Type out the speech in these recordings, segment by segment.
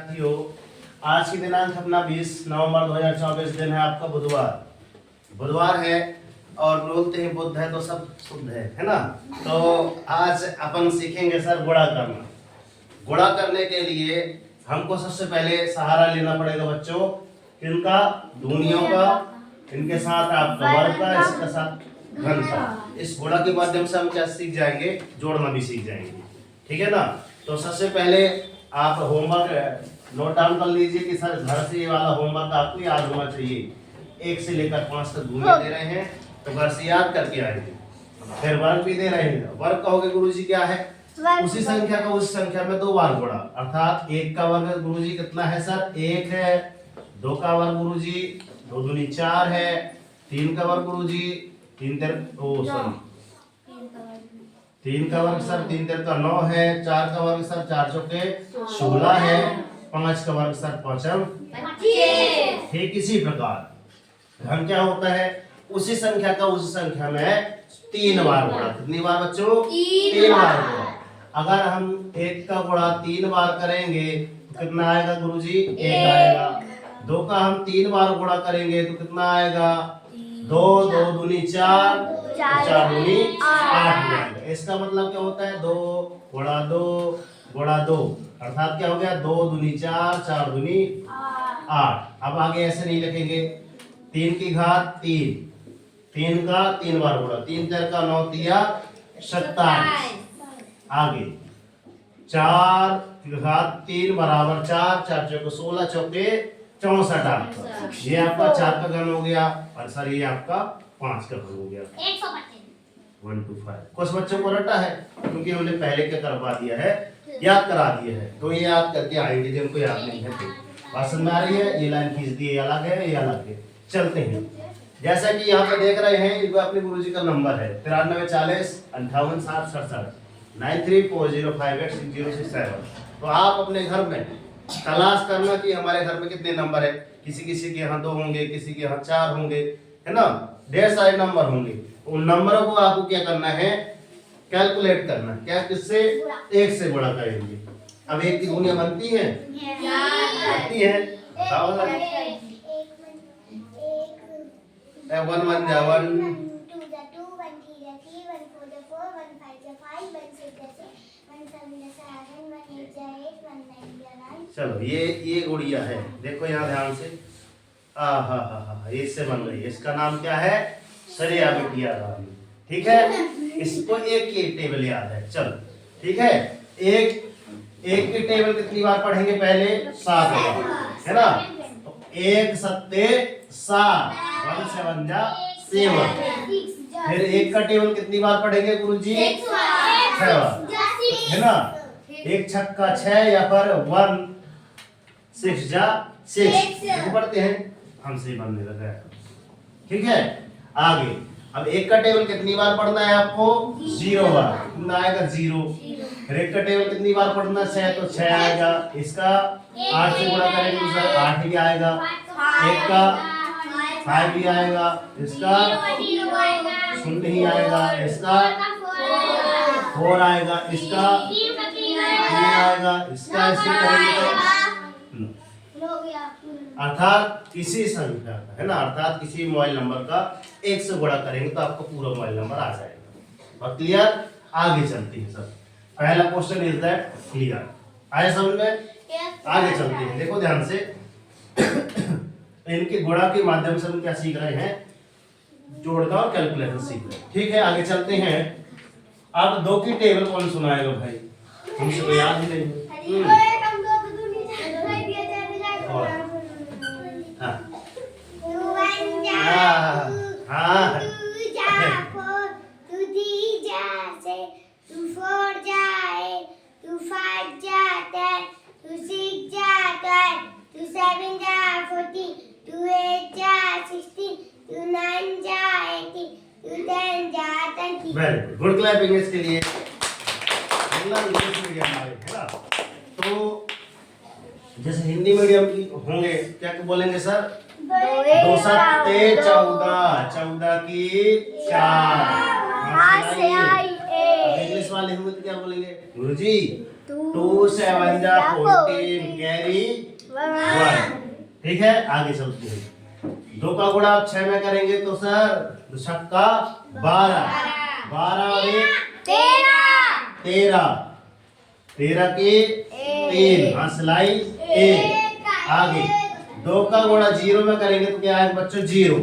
विद्यार्थियों, आज की दिनांक अपना 20 नवंबर 2024 दिन है आपका बुधवार है और बोलते हैं बुध है तो सब शुद्ध है ना। तो आज अपन सीखेंगे सर गुणा करना। गुणा करने के लिए हमको सबसे पहले सहारा लेना पड़ेगा बच्चों, किनका? दूनियों का, इनके साथ आपका वर्ग का, इसके साथ घन का। इस गुणा के माध्यम से हम क्या सीख जाएंगे? जोड़ना भी सीख जाएंगे, ठीक है ना। तो सबसे पहले आप होमवर्क नोट डाउन कर लीजिए कि सर घर से ये वाला होमवर्क आपको याद होना चाहिए। 1 से लेकर 5 तक दूरियां दे रहे हैं तो घर से याद करके आएंगे। फिर वर्ग भी दे रहे हैं, वर्ग कहोगे गुरुजी क्या है? उसी संख्या का उस संख्या में 2 बार गुणा, अर्थात 1 का वर्ग गुरुजी कितना है सर? 1 है। 2 का वर्ग गुरुजी 2 दूनी 4 है। 3 का वर्ग गुरुजी 3 का वर्ग सर 3 3 का 9 है। 4 का वर्ग सर 4 चौके 16 है। 5 का वर्ग सर 5 25। ठीक इसी प्रकार घन क्या होता है? उसी संख्या का उस संख्या में 3 बार गुणा। कितनी बार बच्चों? 3 बार गुणा। अगर हम 1 का गुणा 3 बार करेंगे तो कितना आएगा गुरुजी? 1 आएगा। 2 का हम 3 बार गुणा करेंगे तो कितना आएगा? 2 2 दूनी 4 4 दूनी 8। इसका मतलब क्या होता है? 2 गुणा 2 गुणा 2, अर्थात क्या हो गया? 2 दूनी 4 4 दूनी 8। अब आगे ऐसे नहीं लिखेंगे। 3 की घात 3, 3 का 3 बार गुणा, 3 4 का 9 तिया 27। आगे 4 की घात 3 बराबर 4, 4 चौके 16 चौके 64 आपका। ये आपका 4 का घन हो गया और सर ये आपका 5 का घन हो गया। 1 2 5। कुछ बच्चों को रटा है क्योंकि हमने पहले क्या करवा दिया है, याद करा दिया है, तो ये याद करके आएंगे जिनको याद नहीं है। तो बात समझ में आ रही है? ये लाइन खींच दी, ये अलग है, ये अलग है। चलते हैं। जैसा कि यहाँ पे देख रहे हैं, इनको अपने गुरुजी का नंबर है 93 40 58 60 67 9340586067। तो आप अपने घर में तलाश करना कि हमारे घर में कितने नंबर है। किसी के यहाँ 2 होंगे, किसी के यहाँ 4 होंगे, है ना, ढेर सारे नंबर होंगे। उन नंबरों को आपको क्या करना है? कैलकुलेट करना। क्या? किससे? 1 से गुणा करेंगे। अब 1 की दूनिया बनती है? बनती है। बताओ ना। 1 1 जा 1 2 जा 2 1 3 जा 3 1 4 जा 4 1 5 जा 5 1 6 जा 6 1 7 जा 7 1 8 जा 8 1 9 जा 9। चलो ये गुड़िया है, देखो यहाँ ध्यान से। हा ये इससे बन रही है। इसका नाम क्या है? सरिया बिटिया रानी। ठीक है, इसको एक की टेबल याद है। चलो ठीक है, एक की टेबल कितनी बार पढ़ेंगे? पहले 7 बार, है ना। तो 1 7 7 1 7 जा 7। फिर 1 का टेबल कितनी बार पढ़ेंगे गुरुजी? 6 बार, है ना। 1 छक्का 6 या फिर 1 6 जा 6 पढ़ते हैं, हमसे बनने लगा है। ठीक है, आगे अब 1 का टेबल कितनी बार पढ़ना है आपको? 0 बार। कितना आएगा? 0। फिर 1 का टेबल कितनी बार पढ़ना है? तो 6 आएगा। इसका 8 से गुणा करेंगे तो सर 8 ही आएगा। 1 का 5 भी आएगा, इसका 0 ही आएगा, इसका 4 आएगा, इसका 3 आएगा, इसका ऐसे करेंगे। अर्थात किसी संख्या का, है ना, अर्थात किसी मोबाइल नंबर का 1 से गुणा करेंगे तो आपको पूरा मोबाइल नंबर आ जाएगा। और क्लियर? आगे चलते हैं सर। पहला क्वेश्चन इज दैट क्लियर। आए समझ में? आगे चलते हैं, देखो ध्यान से। इनके गुणा के माध्यम से हम क्या सीख रहे हैं? जोड़ना और कैलकुलेशन सीख रहे हैं। ठीक है, आगे चलते हैं। अब 2 की टेबल कौन सुनाएगा भाई? हमसे तो याद ही नहीं। वेरी गुड, गुड क्लैपिंग इसके लिए। इंग्लिश मीडियम वाले, है ना। तो जैसे हिंदी मीडियम की होंगे क्या बोलेंगे सर? 2 7 14 14 की 4। इंग्लिश वाले होंगे तो क्या बोलेंगे गुरुजी? 2 2 7 जा 14 कैरी 1। ठीक है, आगे चलते हैं। 2 का गुणा आप 6 में करेंगे तो सर 2 छक्का 12, 12 और 1 13, 13 के 3 हंसलाई 1। आगे 2 का गुणा 0 में करेंगे तो क्या आएगा बच्चों 0।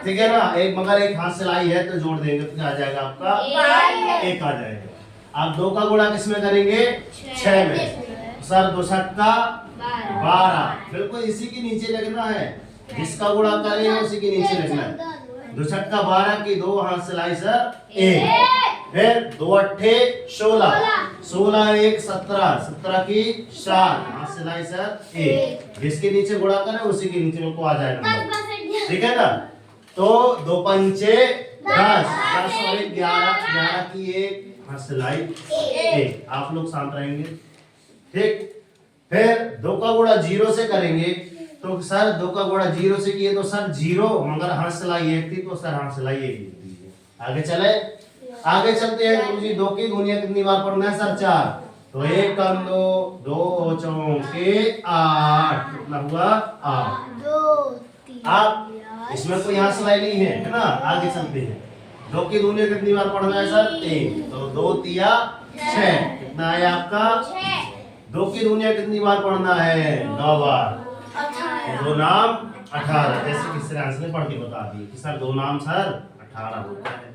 ठीक है ना, एक मगर एक हंसलाई है तो जोड़ देंगे तो क्या आ जाएगा आपका 1 आ जाएगा। आप 2 का गुणा किस में करेंगे 6 में, सर 2 छक्का 12, बिल्कुल इसी के नीचे लगना है, जिसका गुणा करें उसी के नीचे लगना है। 2 छक्का 12 की 2 हंसलाई सर 1, फिर 2 अट्ठे 16, 16 1 17, 17 की 4 हंसलाई सर 1, जिसके नीचे गुणा करें उसी के नीचे को आ जाएगा। ठीक है ना, तो 2 पंचे 10, 10 और 1 11, 11 की 1 हंसलाई 1। आप लोग शांत रहेंगे। ठीक, फिर 2 का गुणा 0 से करेंगे तो सर 2 का गुणा 0 से किए तो सर 0, मगर हंसलाई 1 थी तो सर हंसलाई 1 लिख दीजिए। आगे चले, आगे चलते हैं गुरुजी। 2 की गुणिया कितनी बार पढ़ना है सर 4, तो 1 कम 2, 2 चौके 8, कितना हुआ 8। आप इसमें कोई हंसलाई नहीं है ना। आगे चलते हैं। 2 की गुणिया कितनी बार पढ़ना है सर 3, तो 2 तिया 6, कितना है आपका 2 की दुनिया कितनी बार पढ़ना है 9 बार, 2 नाम 18। जैसे किसी आंसर ने पढ़ के बता दी कि सर 2 नाम सर 18 होता है।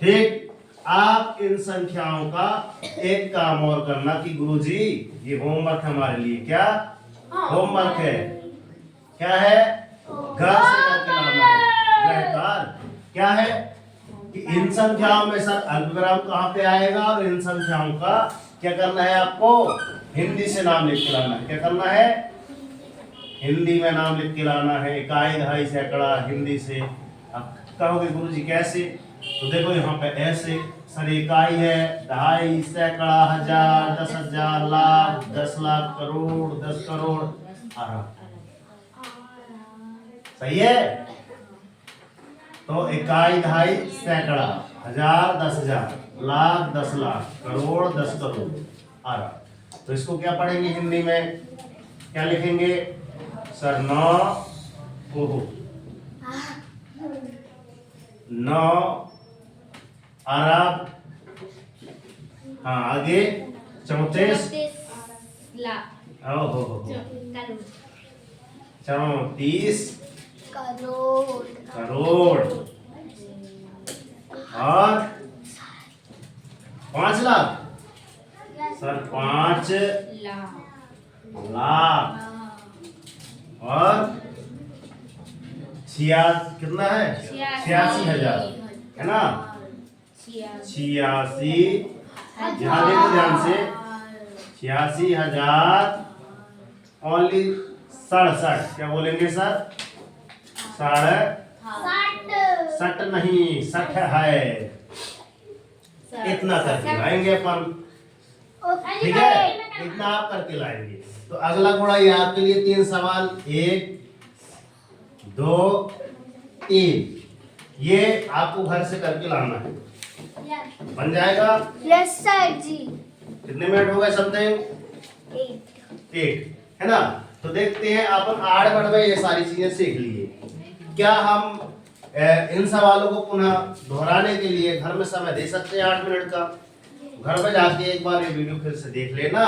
ठीक, आप इन संख्याओं का एक काम और करना कि गुरुजी ये होमवर्क हमारे लिए क्या होमवर्क है, क्या है घर से करके लाना है। बेहतर क्या है कि इन संख्याओं में सर अल्पविराम कहाँ पे आएगा और इन संख्याओं का क्या करना है, आपको हिंदी से नाम लिख के लाना है। क्या करना है, हिंदी में नाम लिख के लाना है। इकाई दहाई सैकड़ा हिंदी से। अब कहोगे गुरुजी कैसे, तो देखो यहाँ पे ऐसे सर इकाई है, दहाई सैकड़ा हजार 10,000 लाख 10 लाख करोड़ 10 करोड़ अरब। सही है, तो इकाई दहाई सैकड़ा हजार 10,000 लाख 10 लाख करोड़ 10 करोड़ अरब। तो इसको क्या पढ़ेंगे हिंदी में, क्या लिखेंगे सर 9 अरब। हाँ आगे 34 34 करोड़ और 5 लाख सर 5 लाख और कितना है 86,000 है ना, 86 ध्यान देखो ध्यान से 86,000 ओनली 67। क्या बोलेंगे सर 60 नहीं 60 है, इतना करके लाएंगे अपन। ठीक है, इतना आप करके लाएंगे। तो अगला गुणा ये आपके लिए 3 सवाल 1 2 3, ये आपको घर से करके लाना है। बन जाएगा यस सर जी। कितने मिनट हो गए समथिंग 8 है ना। तो देखते हैं अपन 8 मिनट में ये सारी चीजें सीख लिए। क्या हम इन सवालों को पुनः दोहराने के लिए घर में समय दे सकते हैं 8 मिनट का। घर में जाके एक बार ये वीडियो फिर से देख लेना,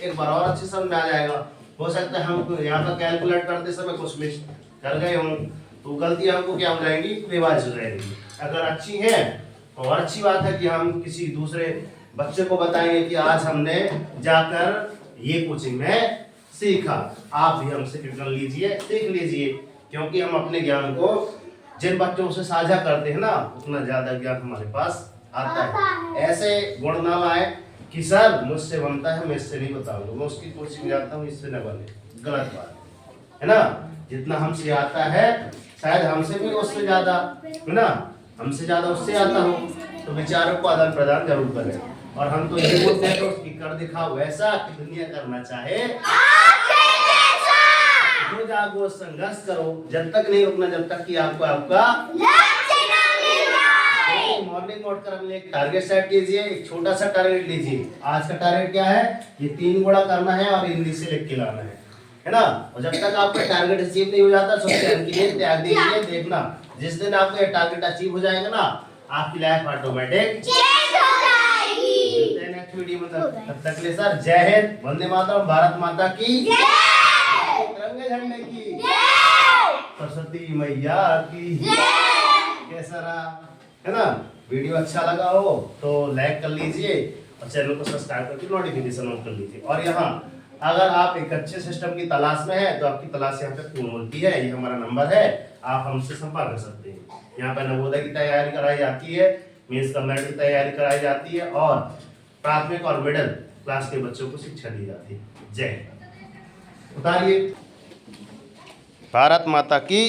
एक बार और अच्छी समझ में आ जाएगा। हो सकता है हम यहाँ पर कैलकुलेट करते समय कुछ मिस कर गए हों, तो गलती हमको क्या हो जाएंगी रिवाइज हो जाएगी। अगर अच्छी है तो और अच्छी बात है कि हम किसी दूसरे बच्चे को बताएंगे कि आज हमने जाकर ये कोचिंग में सीखा। आप भी हमसे कर लीजिए, सीख लीजिए, क्योंकि हम अपने ज्ञान को जिन बच्चों से साझा करते हैं ना उतना ज्यादा ज्ञान हमारे पास आता है। ऐसे गुण ना लाए कि सर मुझसे बनता है मैं इससे नहीं बताऊंगा, मैं उसकी कोचिंग जाता हूँ इससे न बने, गलत बात है ना। जितना हमसे आता है शायद हमसे भी उससे ज्यादा है ना, हमसे ज्यादा उससे आता हो, तो विचारों को आदान प्रदान जरूर करें। और हम तो ये बोलते हैं तो उसकी कर दिखाओ वैसा कि दुनिया करना चाहे हो जागो, संघर्ष करो, जब तक नहीं रुकना जब तक कि आपको आपका मॉर्निंग नोट कर लिए टारगेट सेट कीजिए, एक छोटा सा टारगेट लीजिए। आज का टारगेट क्या है? ये 3 गुणा करना है और हिंदी से लिख के लाना है ना। और जब तक आपका टारगेट अचीव नहीं हो जाता सबसे अंक के लिए त्याग दीजिए। देखना जिस दिन आपका ये टारगेट अचीव हो जाएगा ना, आपकी लाइफ ऑटोमेटिक चेंज हो जाएगी। नेक्स्ट वीडियो में तब तक के लिए सर जय हिंद, वंदे मातरम, भारत माता की जय, तिरंगे झंडे की जय, सरस्वती मैया की जय। कैसा रहा, है ना? वीडियो अच्छा लगा हो तो लाइक कर लीजिए और चैनल को सब्सक्राइब करके नोटिफिकेशन ऑन कर लीजिए। और यहाँ अगर आप एक अच्छे सिस्टम की तलाश में है तो आपकी तलाश यहाँ पे पूर्ण होती है। ये हमारा नंबर है, आप हमसे संपर्क कर सकते हैं। यहाँ पे नवोदय की तैयारी कराई जाती है, मेंस कमेंट की तैयारी कराई जाती है और प्राथमिक और मिडिल क्लास के बच्चों को शिक्षा दी जाती है। जय हिंद। उतारिए। भारत माता की